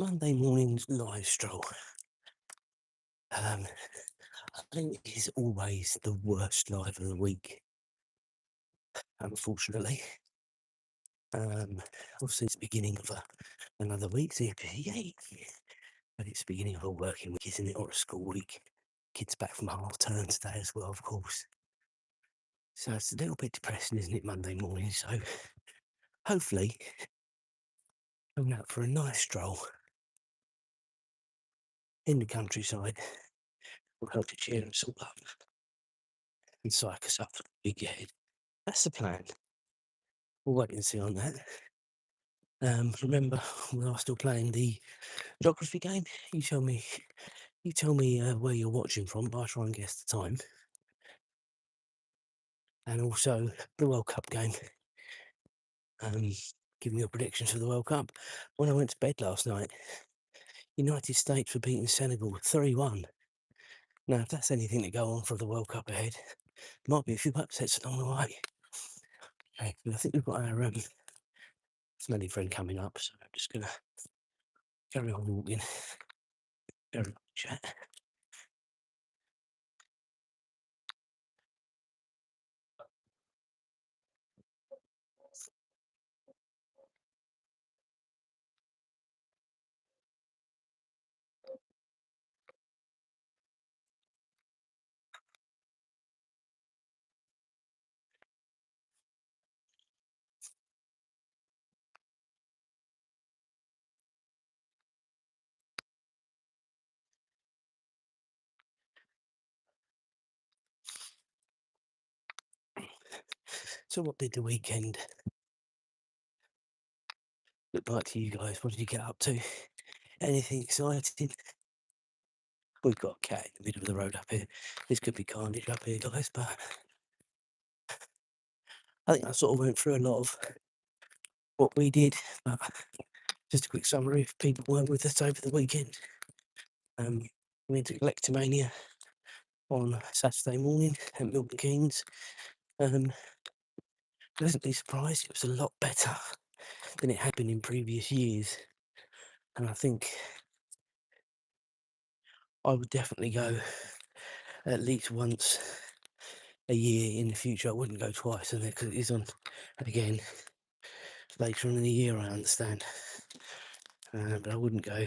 Monday morning's live stroll. I think it is always the worst live of the week, unfortunately. Um, Obviously, it's the beginning of another week, so yay! But it's the beginning of a working week, isn't it, or a school week? Kids back from half term today as well, of course. So it's a little bit depressing, isn't it, Monday morning? So hopefully, going out for a nice stroll in the countryside will help to cheer us all up and psych us up for the week ahead. That's the plan. We'll wait and see on that. Remember, we are still playing the geography game. You tell me, where you're watching from. But I try and guess the time, and also the World Cup game. Give me your predictions for the World Cup. When I went to bed last night, United States were beating Senegal 3-1. Now, if that's anything to go on for the World Cup ahead, might be a few upsets along the way. Okay, but I think we've got our smelly friend coming up, so I'm just gonna carry on walking, carry on chat. So, what did the weekend look like to you guys? What did you get up to? Anything exciting? We've got a cat in the middle of the road up here. This could be carnage up here, guys, but I think I sort of went through a lot of what we did. But just a quick summary if people weren't with us over the weekend. We went to Collectomania on Saturday morning at Milton Keynes. Pleasantly surprised, it was a lot better than it had been in previous years. And I think I would definitely go at least once a year in the future. I wouldn't go twice, and because it is on again later on in the year, I understand. But I wouldn't go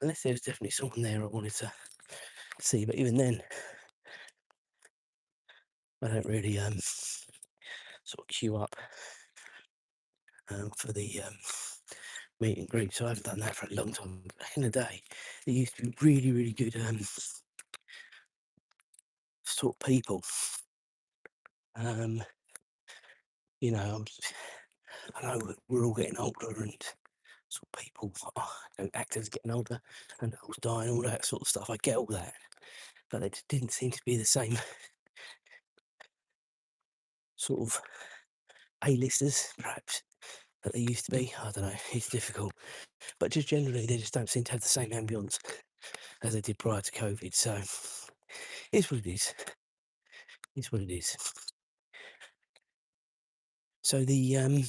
unless there was definitely someone there I wanted to see. But even then, I don't really sort of queue up for the meet and greet. So I haven't done that for a long time. Back in the day, there used to be really, really good sort of people. You know, I know we're all getting older, and sort of people, actors getting older, and girls dying, all that sort of stuff. I get all that, but they just didn't seem to be the same sort of A-listers, perhaps, that they used to be. I don't know. It's difficult, but just generally, they just don't seem to have the same ambience as they did prior to COVID. So, it's what it is. It's what it is. So the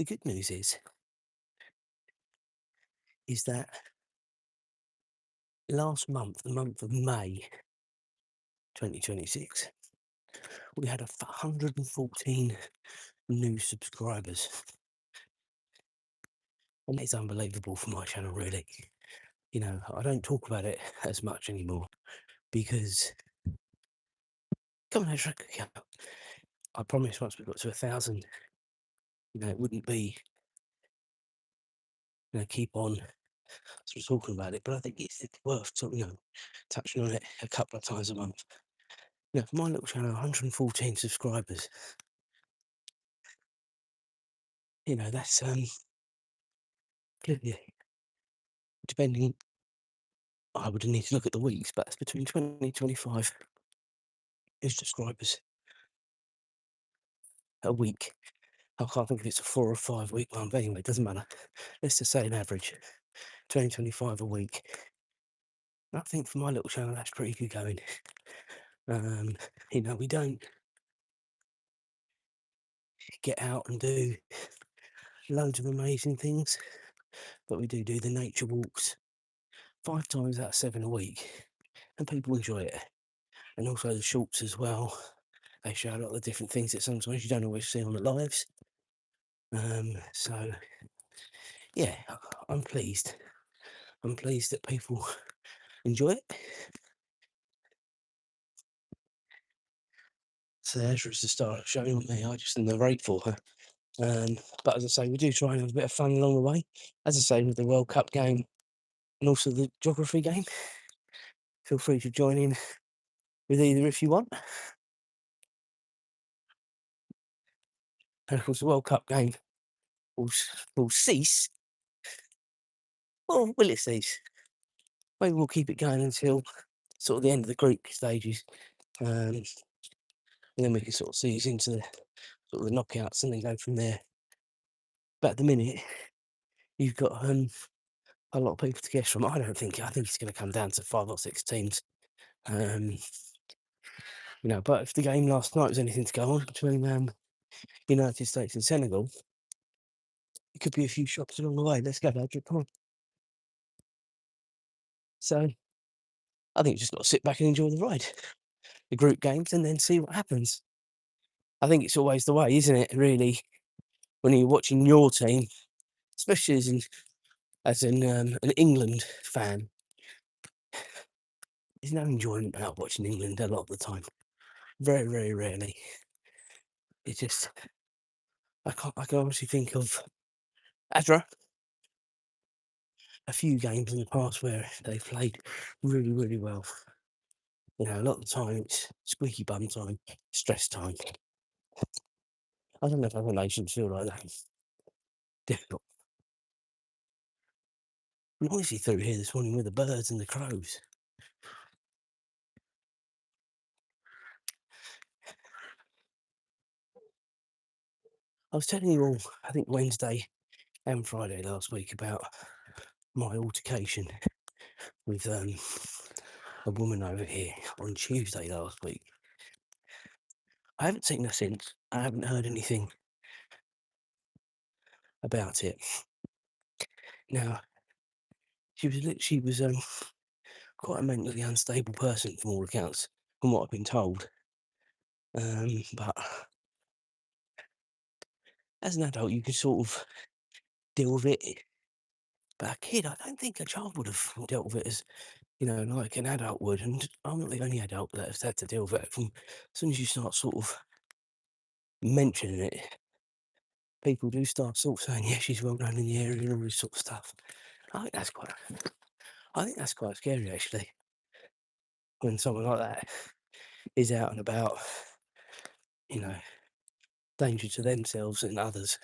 good news is that last month, the month of May 2026, we had 114 new subscribers. And it's unbelievable for my channel, really. You know, I don't talk about it as much anymore because, come on, Azra, I promise once we got to 1,000, it wouldn't be, keep on sort of talking about it. But I think it's worth touching on it a couple of times a month. For my little channel, 114 subscribers. That's clearly, depending, I would need to look at the weeks, but it's between 20 and 25 new subscribers a week. I can't think if it's a 4 or 5 week one, but anyway, it doesn't matter. Let's just say an average 20-25 a week. I think for my little channel, that's pretty good going. We don't get out and do loads of amazing things, but we do the nature walks 5 times out of 7 a week, and people enjoy it. And also the shorts as well. They show a lot of different things that sometimes you don't always see on the lives. So yeah, I'm pleased. I'm pleased that people enjoy it. So Azra is the star of the show, not me. I just narrate for her. But as I say, we do try and have a bit of fun along the way. As I say, with the World Cup game and also the geography game, feel free to join in with either if you want. And of course, the World Cup game will cease, or will it cease? Maybe we'll keep it going until sort of the end of the group stages, and then we can sort of seize into the sort of the knockouts and then go from there. But at the minute, you've got a lot of people to guess from. I think it's going to come down to 5 or 6 teams. But if the game last night was anything to go on between United States and Senegal, it could be a few shots along the way. Let's go, Adrian, come on. So I think you just got to sit back and enjoy the ride, the group games, and then see what happens. I think it's always the way, isn't it? Really, when you're watching your team, especially as an England fan, there's no enjoyment out watching England a lot of the time. Very, very rarely. It just I can obviously think of Azra, a few games in the past where they've played really, really well. A lot of the time it's squeaky bum time, stress time. I don't know if other nations feel like that. Difficult. Noisy through here this morning with the birds and the crows. I was telling you all, I think Wednesday and Friday last week, about my altercation with a woman over here on Tuesday last week. I haven't seen her since. I haven't heard anything about it. Now, she was quite a mentally unstable person from all accounts, from what I've been told. But as an adult, you can sort of deal with it. But a kid, I don't think a child would have dealt with it as, like an adult would. And I'm not the only adult that has had to deal with it. From as soon as you start sort of mentioning it, people do start sort of saying, "Yeah, she's well known in the area," and all this sort of stuff. I think that's quite, I think that's quite scary actually. When someone like that is out and about, you know, danger to themselves and others.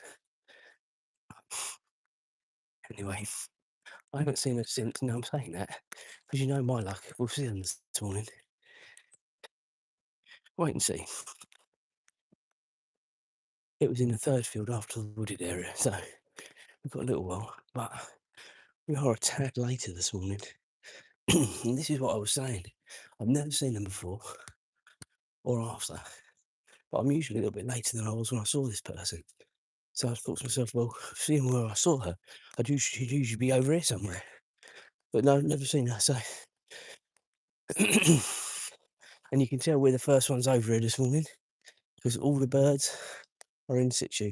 Anyway, I haven't seen her since. No, I'm saying that because my luck. We'll see them this morning. Wait and see. It was in the third field after the wooded area, so we've got a little while. But we are a tad later this morning. And this is what I was saying. I've never seen them before or after, but I'm usually a little bit later than I was when I saw this person. So I thought to myself, well, seeing where I saw her, she'd usually be over here somewhere. But no, never seen her. So, and you can tell we're the first ones over here this morning because all the birds are in situ.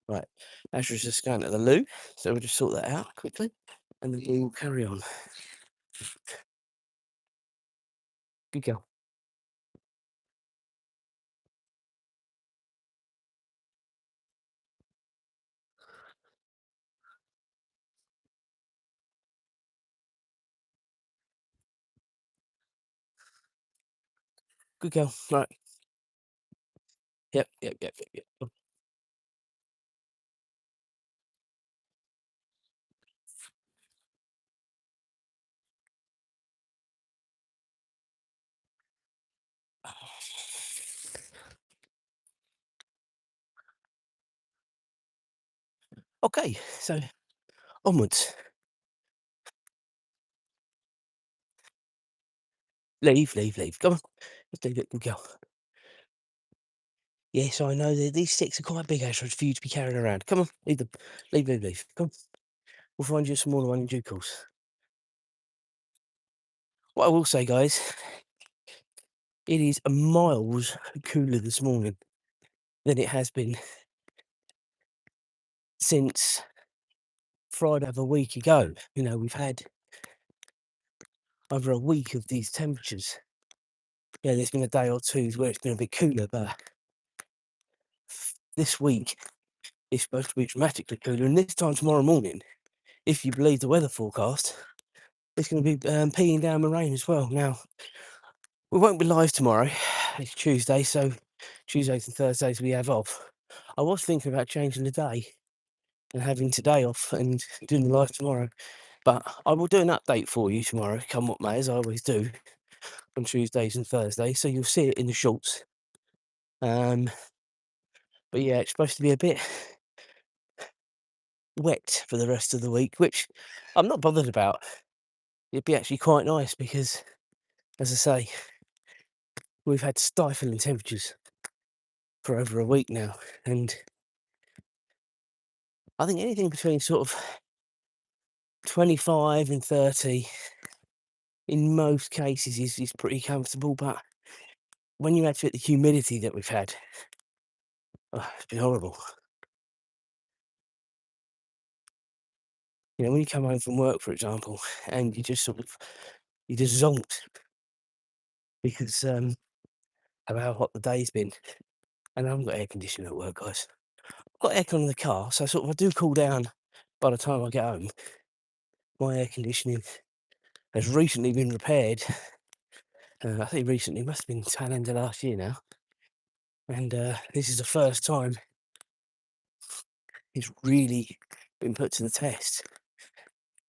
Right, Azra's just going to the loo, so we'll just sort that out quickly, and then we will carry on. Good girl. Good girl. Right. Yep. Oh, okay, so onwards. Leave. Come on. Let's leave it. Good girl. Yes, I know that these sticks are quite big, Azra, for you to be carrying around. Come on, leave them. Leave. Come on. We'll find you a smaller one in due course. What I will say, guys, it is miles cooler this morning than it has been since Friday of a week ago. You know, we've had over a week of these temperatures. Yeah, there's been a day or two where it's been a bit cooler, but this week it's supposed to be dramatically cooler. And this time tomorrow morning, if you believe the weather forecast, it's going to be peeing down the rain as well. Now, we won't be live tomorrow. It's Tuesday, so Tuesdays and Thursdays we have off. I was thinking about changing the day and having today off and doing the live tomorrow. But I will do an update for you tomorrow, come what may, as I always do on Tuesdays and Thursdays. So you'll see it in the shorts. But yeah, it's supposed to be a bit wet for the rest of the week, which I'm not bothered about. It'd be actually quite nice because, as I say, we've had stifling temperatures for over a week now. And I think anything between sort of 25 and 30 in most cases is pretty comfortable. But when you add to it the humidity that we've had, oh, it's been horrible. You know, when you come home from work, for example, and you just zonked because of how hot the day's been. And I haven't got air conditioning at work, guys. I've got aircon in the car, so sort of I do cool down by the time I get home. My air conditioning has recently been repaired. I think recently, must have been tail end of last year now. And this is the first time it's really been put to the test.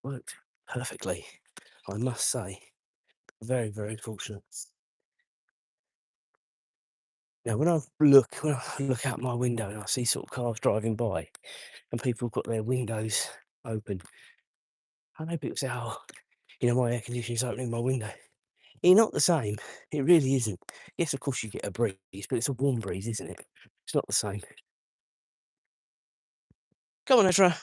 Worked perfectly, I must say. Very, very fortunate. Now, when I look out my window and I see sort of cars driving by and people have got their windows open, I know people say, "Oh, you know, my air conditioning's opening my window." It's not the same. It really isn't. Yes, of course you get a breeze, but it's a warm breeze, isn't it? It's not the same. Come on, Azra.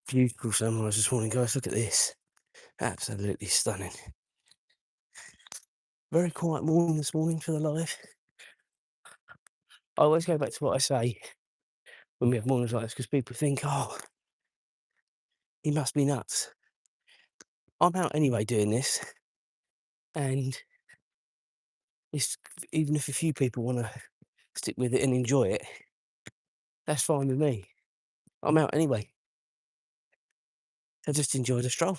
Beautiful sunrise this morning, guys. Look at this. Absolutely stunning. Very quiet morning this morning for the live. I always go back to what I say when we have mornings like this because people think, "Oh, he must be nuts." I'm out anyway doing this, and it's, even if a few people want to stick with it and enjoy it, that's fine with me. I'm out anyway. I just enjoy the stroll.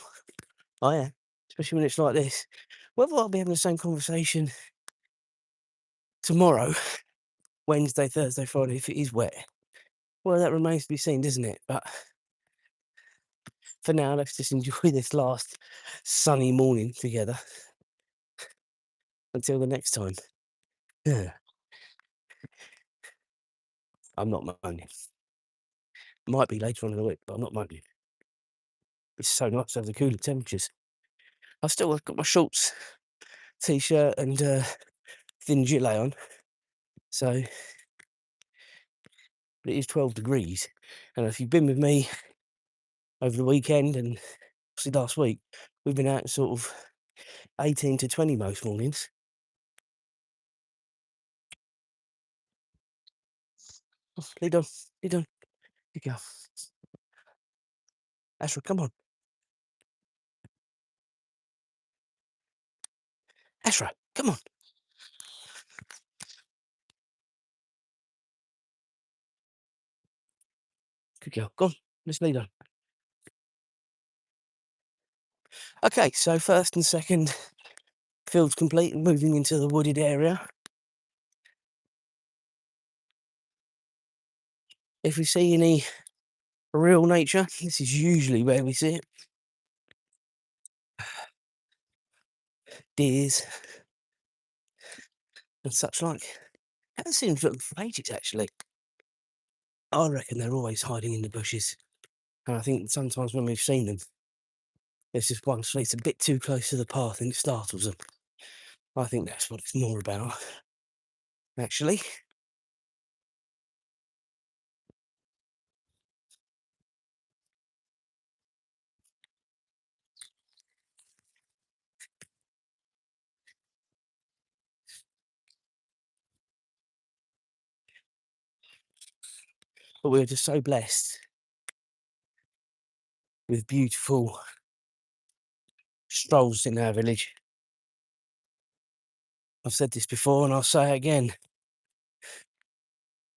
I am, especially when it's like this. Whether I'll be having the same conversation tomorrow, Wednesday, Thursday, Friday, if it is wet, well, that remains to be seen, doesn't it? But for now, let's just enjoy this last sunny morning together until the next time. Yeah, I'm not moaning. Might be later on in the week, but I'm not moaning. It's so nice to have the cooler temperatures. I've still got my shorts, t-shirt, and thin gilet on. So, but it is 12 degrees. And if you've been with me over the weekend and obviously last week, we've been out sort of 18 to 20 most mornings. Oh, lead on. Good girl. Azra, come on. Azra, come on. Good girl. Go on. Let's lead on. Okay, so first and second field's complete, moving into the wooded area. If we see any real nature, this is usually where we see it. Deers, and such like. Haven't seen them for ages, actually. I reckon they're always hiding in the bushes. And I think sometimes when we've seen them, there's just one fleet's a bit too close to the path and it startles them. I think that's what it's more about, actually. But we're just so blessed with beautiful strolls in our village. I've said this before and I'll say it again.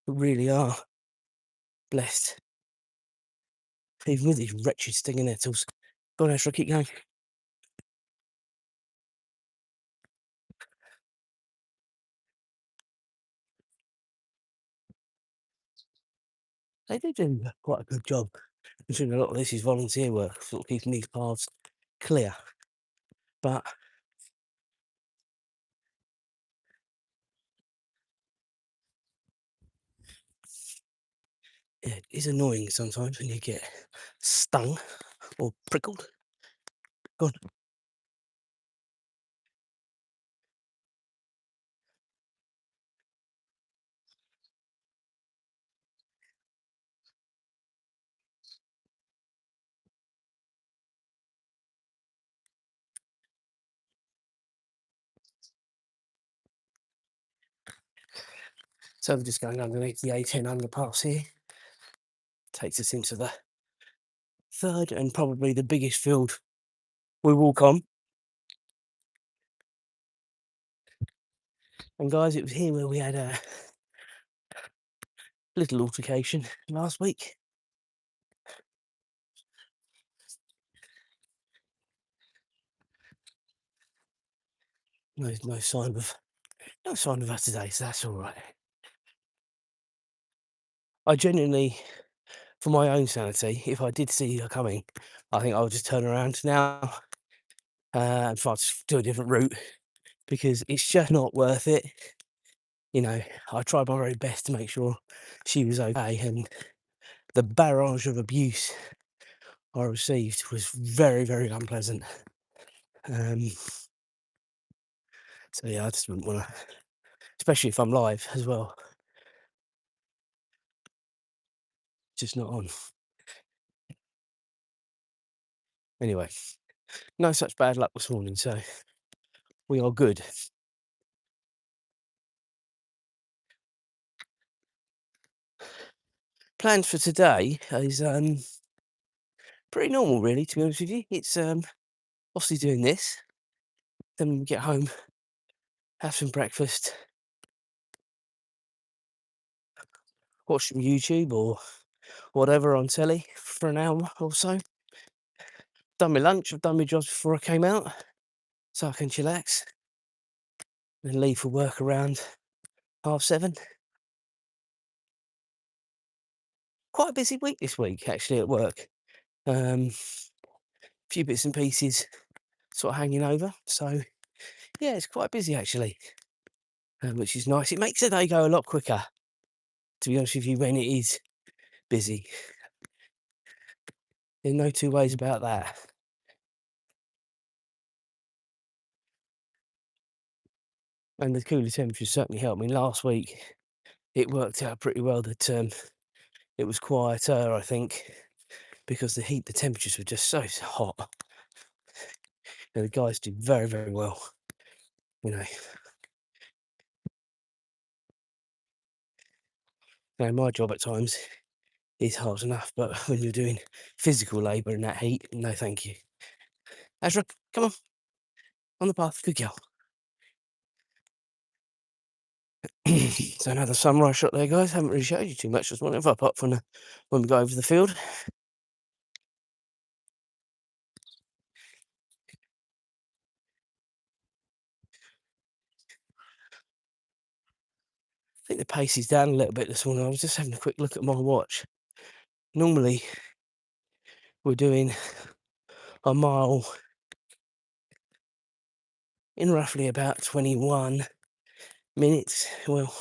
We really are blessed. Even with these wretched stinging nettles. Go on, Azra, keep going. They do quite a good job, considering a lot of this is volunteer work, sort of keeping these paths clear. But yeah, it is annoying sometimes when you get stung or prickled. Go on. So we're just going underneath the A10 underpass here. Takes us into the third and probably the biggest field we walk on. And guys, it was here where we had a little altercation last week. No sign of her today, so that's all right. I genuinely, for my own sanity, if I did see her coming, I think I would just turn around now and try to do a different route because it's just not worth it. You know, I tried my very best to make sure she was okay, and the barrage of abuse I received was very, very unpleasant. So yeah, I just wouldn't want to, especially if I'm live as well. Just not on. Anyway, no such bad luck this morning, so we are good. Plans for today is pretty normal, really. To be honest with you, it's obviously doing this. Then when we get home, have some breakfast, watch some YouTube or whatever on telly for an hour or so. Done my lunch. I've done my jobs before I came out, so I can chillax. Then leave for work around 7:30. Quite a busy week this week, actually, at work. Few bits and pieces sort of hanging over. So yeah, it's quite busy actually, which is nice. It makes the day go a lot quicker, to be honest with you, when it is busy. There's no two ways about that. And the cooler temperatures certainly helped me. Last week, it worked out pretty well that it was quieter, I think, because the temperatures were just so hot. And the guys did very, very well, you know. Now, my job at times is hard enough, but when you're doing physical labour in that heat, no thank you. Azra, come on the path, good girl. So another sunrise shot there, guys. Haven't really showed you too much this morning, apart from when we go over the field. I think the pace is down a little bit this morning. I was just having a quick look at my watch. Normally, we're doing a mile in roughly about 21 minutes. Well,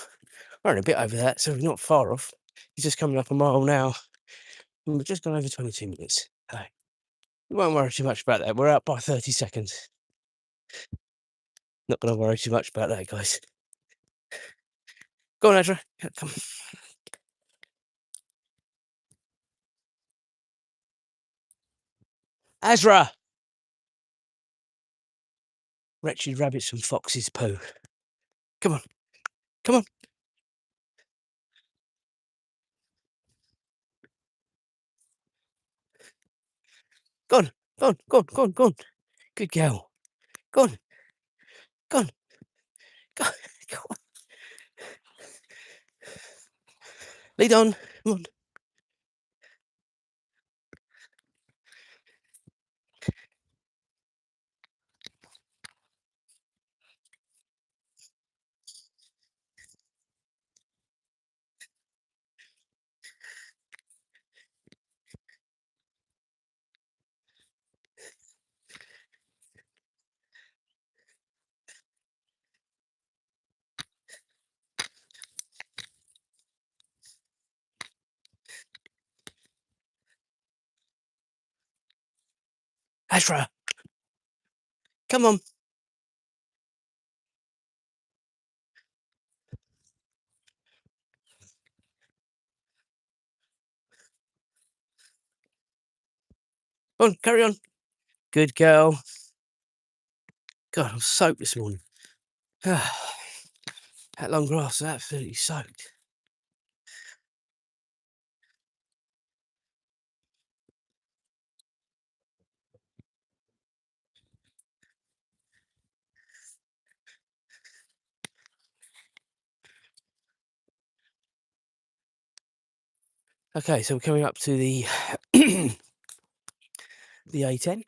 we're running a bit over that, so we're not far off. He's just coming up a mile now. And we've just gone over 22 minutes. So we won't worry too much about that. We're out by 30 seconds. Not going to worry too much about that, guys. Go on, Azra. Come. Azra! Wretched rabbits and foxes poo. Come on. Come on. Go on. Go on. Go on. Go on. Go on. Good girl. Go on. Go on. Go on. Go on. Lead on. Come on. Azra. Come on. Go on. Carry on. Good girl. God, I'm soaked this morning. That long grass is absolutely soaked. Okay, so we're coming up to the the A10.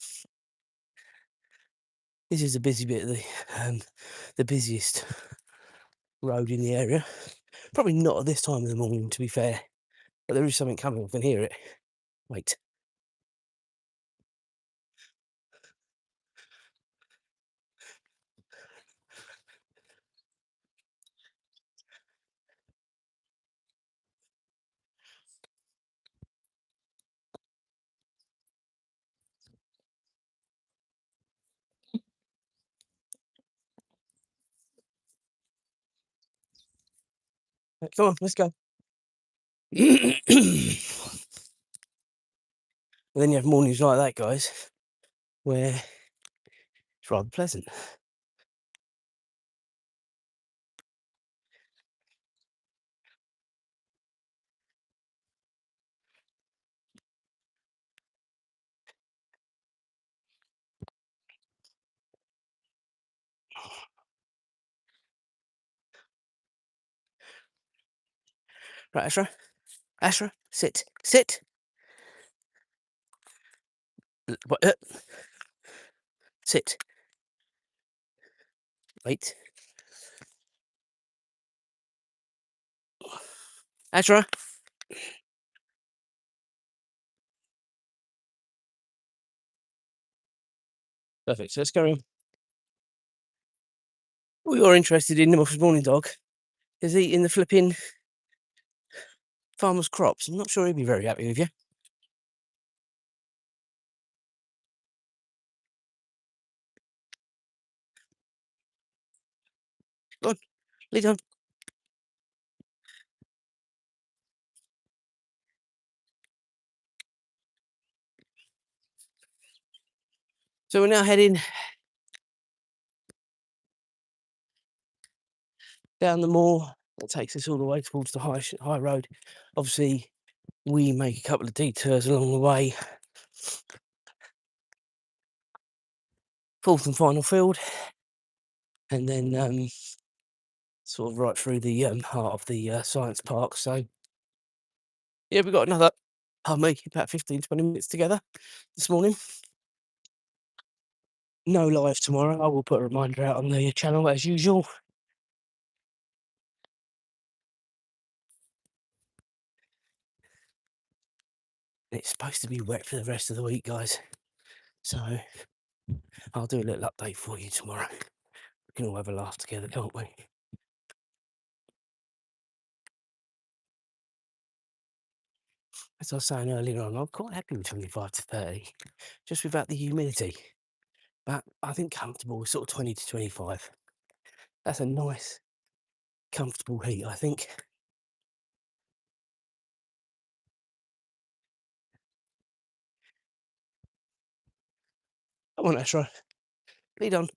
This is a busy bit of the busiest road in the area. Probably not at this time of the morning, to be fair, but there is something coming. I can hear it. Wait. Come on, let's go. And then you have mornings like that, guys, where it's rather pleasant. Right, Azra. Azra, sit. Sit. Sit. Wait. Azra. Perfect. So let's go on. Well, you're interested in the morning dog is eating the flipping farmer's crops. I'm not sure he'd be very happy with you. Go on, lead on. So we're now heading down the moor. That takes us all the way towards the high road. Obviously, we make a couple of detours along the way. Fourth and final field, and then sort of right through the heart of the science park. So yeah, we've got another, pardon me, about 15-20 minutes together this morning. No live tomorrow. I will put a reminder out on the channel as usual. It's supposed to be wet for the rest of the week, guys. So I'll do a little update for you tomorrow. We can all have a laugh together, can't we? as I was saying earlier on, I'm quite happy with 25 to 30, just without the humidity. But I think comfortable is sort of 20 to 25. That's a nice, comfortable heat, I think. Come on, Azra, lead on.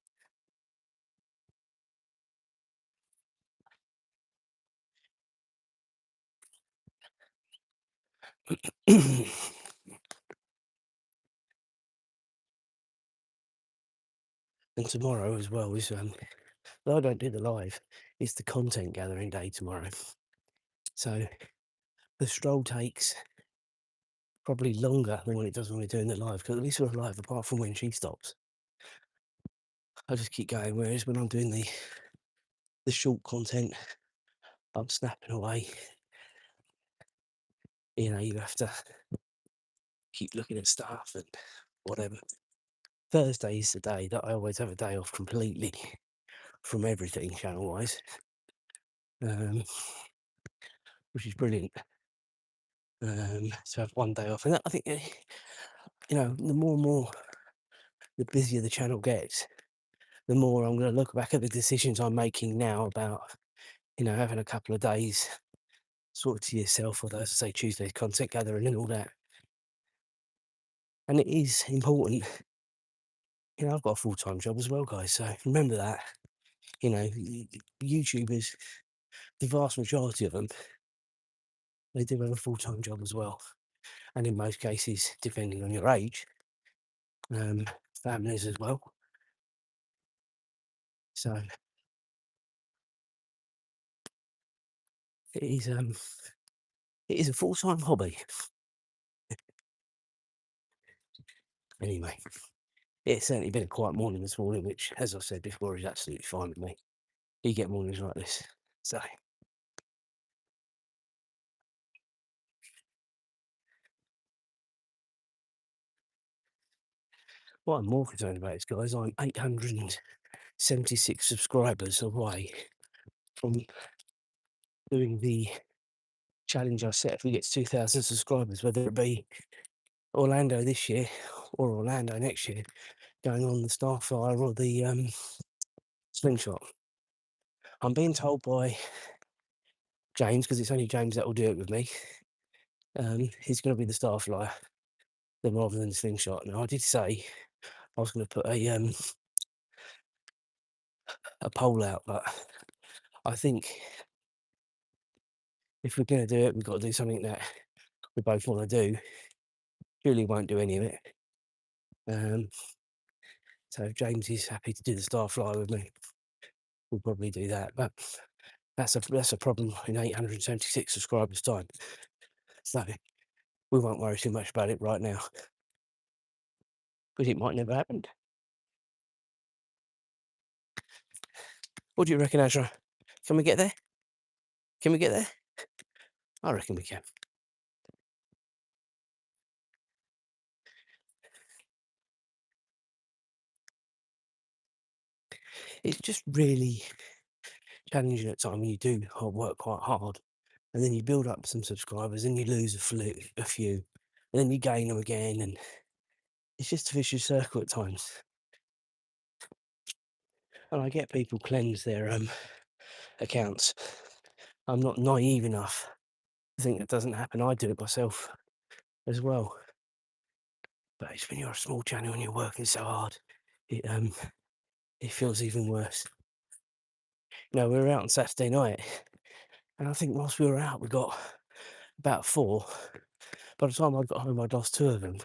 And tomorrow as well is, though I don't do the live, it's the content gathering day tomorrow. So the stroll takes probably longer than when it does when we're doing the live, because at least we're live, apart from when she stops. I just keep going, whereas when I'm doing the short content, I'm snapping away. You know, you have to keep looking at stuff and whatever. Thursday is the day that I always have a day off completely from everything channel-wise, which is brilliant. To have one day off, and that, I think, you know, the more and more, the busier the channel gets, the more I'm going to look back at the decisions I'm making now about, you know, having a couple of days sort of to yourself, or as I say, Tuesday's content gathering and all that. And it is important. You know, I've got a full-time job as well, guys, so remember that. You know, YouTubers, the vast majority of them, they do have a full-time job as well. And in most cases, depending on your age, families as well. So it is a full-time hobby. Anyway, it's certainly been a quiet morning this morning, which, as I said before, is absolutely fine with me. You get mornings like this. So what I'm more concerned about is, guys, I'm 876 subscribers away from doing the challenge I set. If we get to 2,000 subscribers, whether it be Orlando this year or Orlando next year, going on the Starflyer or the Slingshot. I'm being told by James, because it's only James that will do it with me, he's going to be the Starflyer, then rather than the Slingshot. Now, I did say I was going to put a poll out, but I think if we're going to do it, we've got to do something that we both want to do. Julie won't do any of it. So if James is happy to do the Starflyer with me, we'll probably do that. But that's a problem in 876 subscribers' time. So we won't worry too much about it right now, because it might never happen. What do you reckon, Azra? Can we get there? Can we get there? I reckon we can. It's just really challenging at times when you do work quite hard, and then you build up some subscribers, and you lose a few, and then you gain them again, and it's just a vicious circle at times. And I get people cleanse their accounts. I'm not naive enough to think that doesn't happen. I do it myself as well. But it's when you're a small channel and you're working so hard, it feels even worse. You know, we were out on Saturday night, and I think whilst we were out, we got about 4. By the time I got home, I'd lost 2 of them,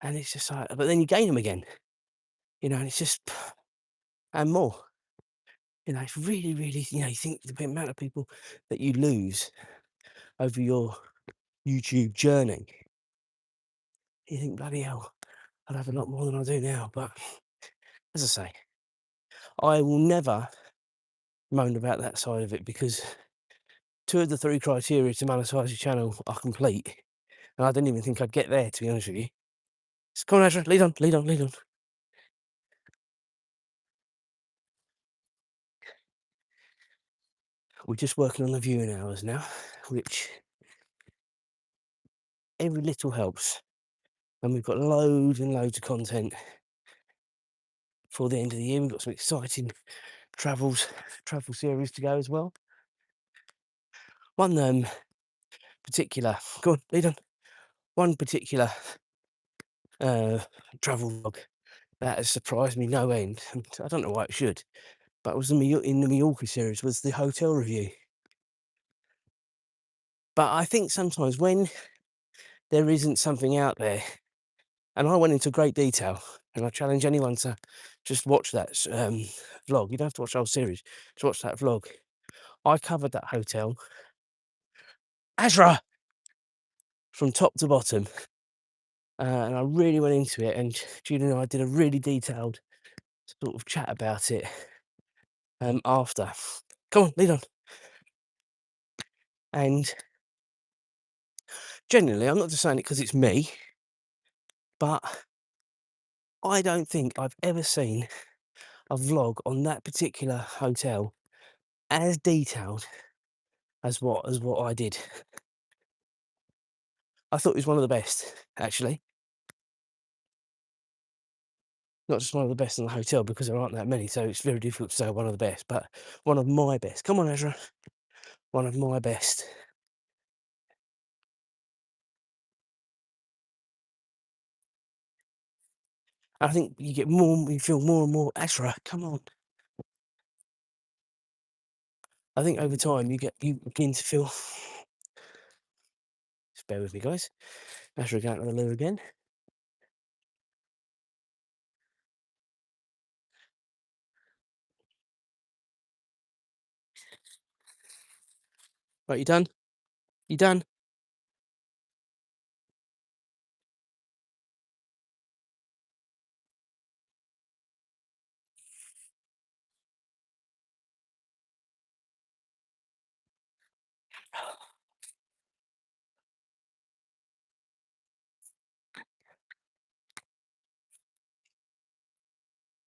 and it's just like, but then you gain them again, you know, and it's just, and more. You know, it's really, really, you know, you think the amount of people that you lose over your YouTube journey, you think, bloody hell, I'd have a lot more than I do now. But as I say, I will never moan about that side of it, because 2 of the 3 criteria to monetize your channel are complete, and I didn't even think I'd get there, to be honest with you. So come on, Azra, lead on, lead on, lead on. We're just working on the viewing hours now, which every little helps. And we've got loads and loads of content for the end of the year. We've got some exciting travel series to go as well. One particular, go on, lead on. One particular travel vlog that has surprised me no end. And I don't know why it should, but it was in the Mallorca series was the hotel review. But I think sometimes when there isn't something out there, and I went into great detail, and I challenge anyone to just watch that vlog. You don't have to watch the whole series, just watch that vlog. I covered that hotel, Azra, from top to bottom. And I really went into it, and Julie and I did a really detailed sort of chat about it after. Come on, lead on. And generally, I'm not just saying it because it's me, but I don't think I've ever seen a vlog on that particular hotel as detailed as what I did. I thought it was one of the best, actually. Not just one of the best in the hotel, because there aren't that many, so it's very difficult to say one of the best, but one of my best. Come on, Azra. One of my best. I think you feel more and more, Azra, come on. I think over time you begin to feel, just bear with me guys, Azra going to the loo again. Right, you done? You done?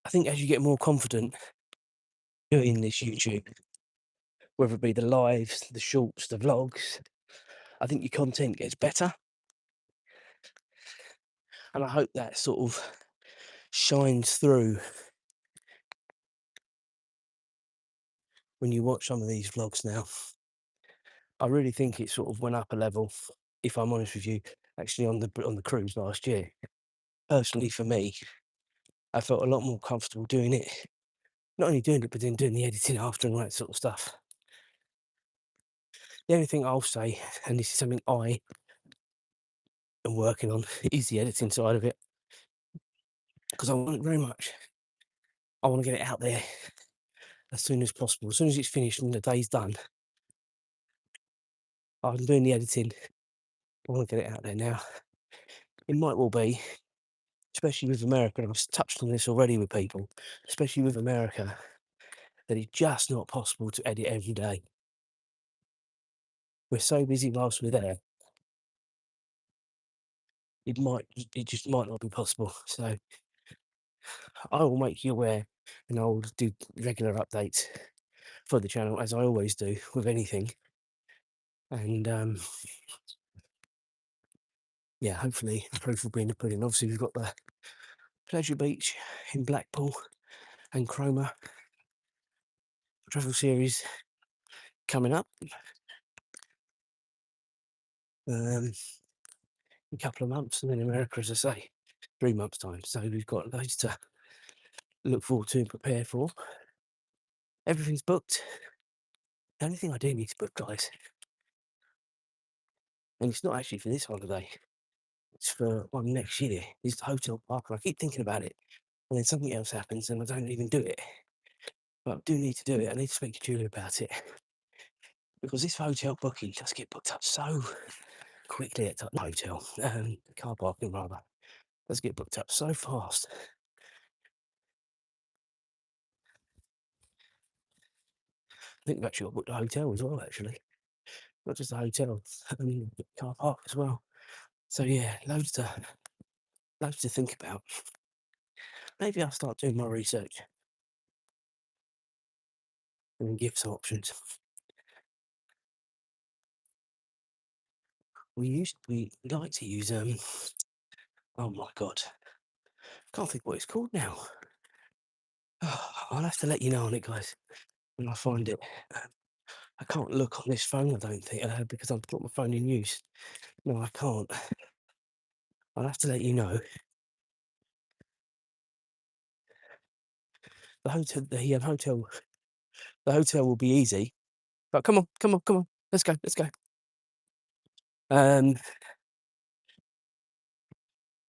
I think as you get more confident doing this YouTube, whether it be the lives, the shorts, the vlogs, I think your content gets better. And I hope that sort of shines through when you watch some of these vlogs now. I really think it sort of went up a level, if I'm honest with you, actually on the cruise last year. Personally for me, I felt a lot more comfortable doing it. Not only doing it, but then doing the editing after and all that sort of stuff. The only thing I'll say, and this is something I am working on, is the editing side of it. Because I want it very much. I want to get it out there as soon as possible. As soon as it's finished and the day's done, I'm doing the editing. I want to get it out there now. It might well be, especially with America, and I've touched on this already with people, especially with America, that it's just not possible to edit every day. We're so busy whilst we're there. It just might not be possible. So I will make you aware, and I will do regular updates for the channel as I always do with anything. And yeah, hopefully the proof will be in the pudding. Obviously, we've got the Pleasure Beach in Blackpool and Cromer travel series coming up in a couple of months, and then America, as I say, 3 months' time. So we've got loads to look forward to and prepare for. Everything's booked. The only thing I do need to book, guys, and it's not actually for this holiday, it's for one next year, is the hotel park. And I keep thinking about it, and then something else happens and I don't even do it. But I do need to do it. I need to speak to Julie about it, because this hotel booking does get booked up so quickly at the hotel, car parking rather, does get booked up so fast. I think we've actually got booked a hotel as well, actually. Not just a hotel, car park as well. So yeah, loads to think about. Maybe I'll start doing my research and then give some options. we like to use oh my god, can't think what it's called now. I'll have to let you know on it, guys, when I find it. I can't look on this phone, I don't think, because I've got my phone in use. No, I can't. I'll have to let you know. The hotel, the hotel will be easy. But come on, come on, come on. Let's go, let's go. Um,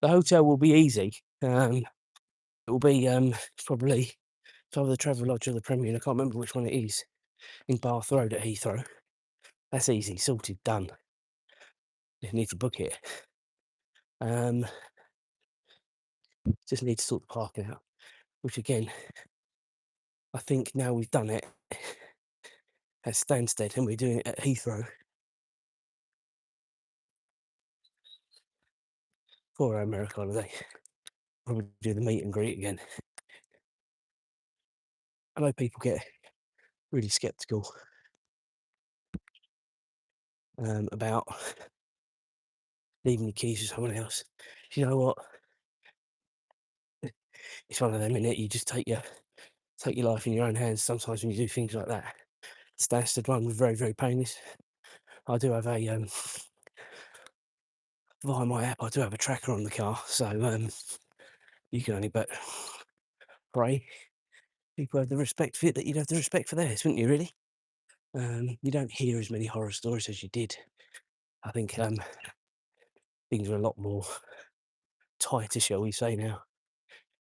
the hotel will be easy. It will be probably it's either the Travelodge or the Premier. And I can't remember which one it is. In Bath Road at Heathrow. That's easy, sorted, done. You need to book it. Just need to sort the parking out. Which again, I think now we've done it at Stansted and we're doing it at Heathrow for our America holiday. Probably do the meet and greet again. I know people get really sceptical about leaving your keys with someone else. You know what? It's one of them, innit? You just take your life in your own hands sometimes when you do things like that. Stansted one was very, very painless. I do have a via my app, I do have a tracker on the car, so you can only but pray people have the respect for it that you'd have the respect for theirs, wouldn't you? Really? You don't hear as many horror stories as you did. I think things are a lot more tighter, shall we say now?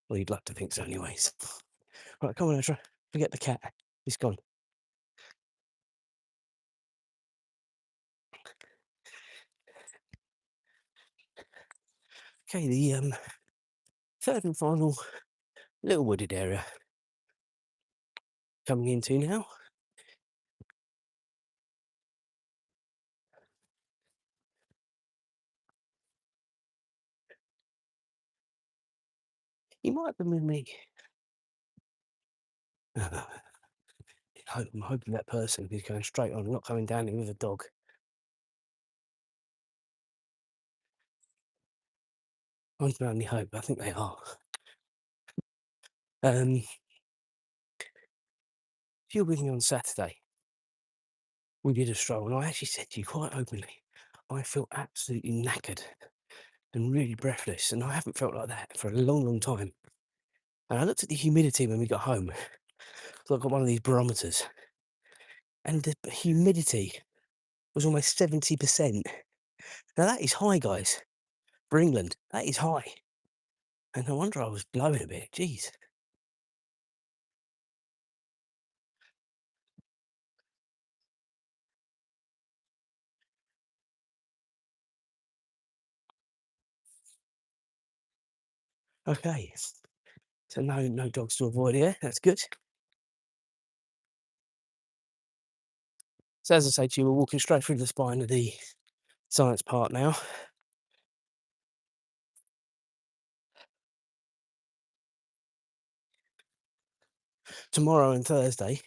Well, you'd like to think so, anyways. Right, come on, Azra. Forget the cat. He's gone. Okay, the third and final little wooded area coming into now. He might have been with me. I'm hoping that person is going straight on, not coming down here with a dog. I can only hope. I think they are. If you were with me on Saturday, we did a stroll, and I actually said to you quite openly, I feel absolutely knackered and really breathless, and I haven't felt like that for a long, long time. And I looked at the humidity when we got home, so I've got one of these barometers, and the humidity was almost 70%. Now that is high, guys, for England. That is high. And no wonder I was blowing a bit. Jeez. Okay. So no dogs to avoid here. That's good. So as I say to you, we're walking straight through the spine of the science park now. Tomorrow and Thursday,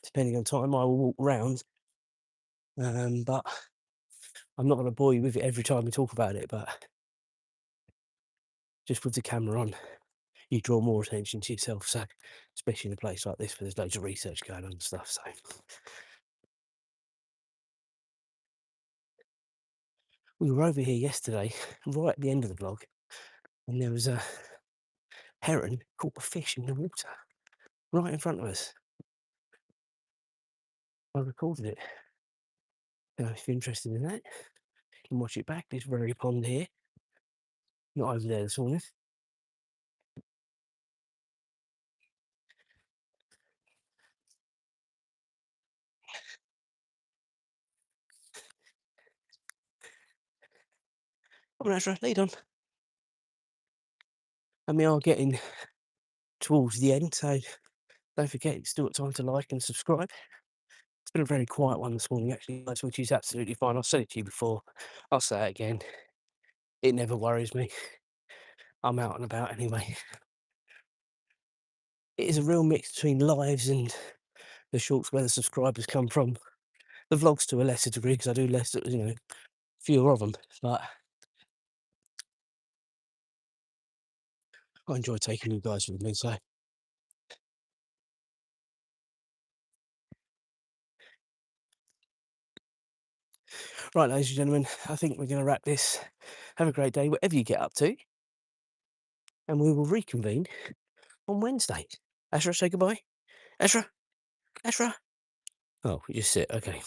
depending on time, I will walk round. But I'm not going to bore you with it every time we talk about it, but just with the camera on, you draw more attention to yourself. So, especially in a place like this where there's loads of research going on and stuff. So, we were over here yesterday, right at the end of the vlog, and there was a heron caught a fish in the water right in front of us. I recorded it. If you're interested in that, you can watch it back. This very pond here, not over there this morning. Come on, Azra, lead on. And we are getting towards the end, so don't forget, you've still got time to like and subscribe. It's been a very quiet one this morning, actually, guys, which is absolutely fine. I've said it to you before. I'll say it again. It never worries me. I'm out and about anyway. It is a real mix between lives and the shorts where the subscribers come from. The vlogs to a lesser degree because I do less, fewer of them, but I enjoy taking you guys with me. So, right, ladies and gentlemen, I think we're going to wrap this. Have a great day, whatever you get up to, and we will reconvene on Wednesday. Azra, say goodbye. Azra, Azra. Oh, we just sit. Okay.